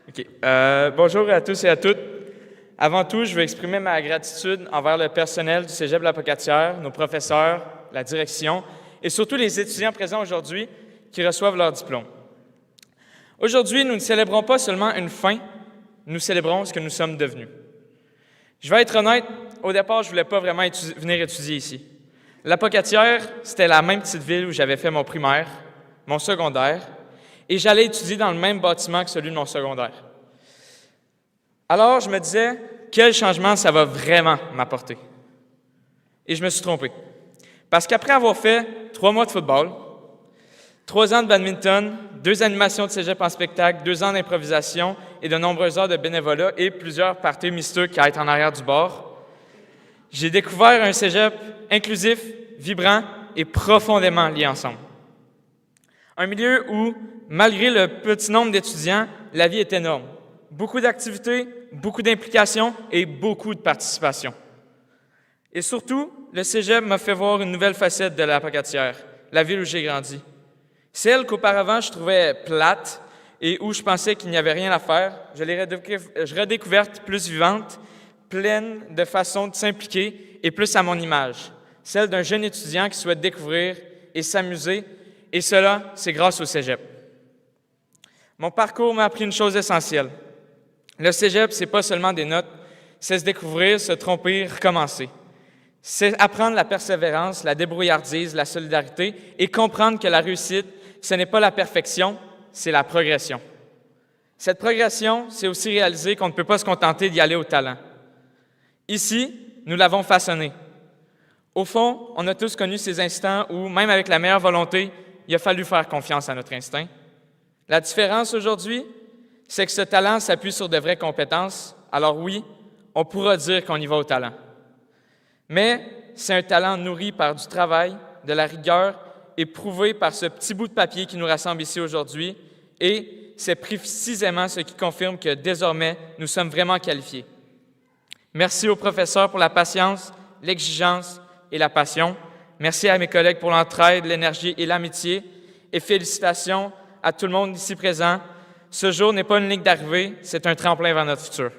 OK. Bonjour à tous et à toutes. Avant tout, je veux exprimer ma gratitude envers le personnel du Cégep de la Pocatière, nos professeurs, la direction et surtout les étudiants présents aujourd'hui qui reçoivent leur diplôme. Aujourd'hui, nous ne célébrons pas seulement une fin, nous célébrons ce que nous sommes devenus. Je vais être honnête, au départ, je ne voulais pas vraiment venir étudier ici. La Pocatière, c'était la même petite ville où j'avais fait mon primaire, mon secondaire, et j'allais étudier dans le même bâtiment que celui de mon secondaire. Alors, je me disais, quel changement ça va vraiment m'apporter? Et je me suis trompé. Parce qu'après avoir fait 3 mois de football, 3 ans de badminton, 2 animations de cégep en spectacle, 2 ans d'improvisation et de nombreuses heures de bénévolat et plusieurs parties mystiques à être en arrière du bord, j'ai découvert un cégep inclusif, vibrant et profondément lié ensemble. Un milieu où, malgré le petit nombre d'étudiants, la vie est énorme. Beaucoup d'activités, beaucoup d'implications et beaucoup de participation. Et surtout, le cégep m'a fait voir une nouvelle facette de la Pocatière, la ville où j'ai grandi. Celle qu'auparavant je trouvais plate et où je pensais qu'il n'y avait rien à faire, je l'ai redécouverte plus vivante, pleine de façons de s'impliquer et plus à mon image. Celle d'un jeune étudiant qui souhaite découvrir et s'amuser, et cela, c'est grâce au cégep. Mon parcours m'a appris une chose essentielle. Le cégep, c'est pas seulement des notes, c'est se découvrir, se tromper, recommencer. C'est apprendre la persévérance, la débrouillardise, la solidarité et comprendre que la réussite, ce n'est pas la perfection, c'est la progression. Cette progression, c'est aussi réaliser qu'on ne peut pas se contenter d'y aller au talent. Ici, nous l'avons façonné. Au fond, on a tous connu ces instants où, même avec la meilleure volonté, il a fallu faire confiance à notre instinct. La différence aujourd'hui, c'est que ce talent s'appuie sur de vraies compétences. Alors oui, on pourra dire qu'on y va au talent. Mais c'est un talent nourri par du travail, de la rigueur et prouvé par ce petit bout de papier qui nous rassemble ici aujourd'hui. Et c'est précisément ce qui confirme que désormais, nous sommes vraiment qualifiés. Merci aux professeurs pour la patience, l'exigence et la passion. Merci à mes collègues pour l'entraide, l'énergie et l'amitié. Et félicitations à tout le monde ici présent. Ce jour n'est pas une ligne d'arrivée, c'est un tremplin vers notre futur.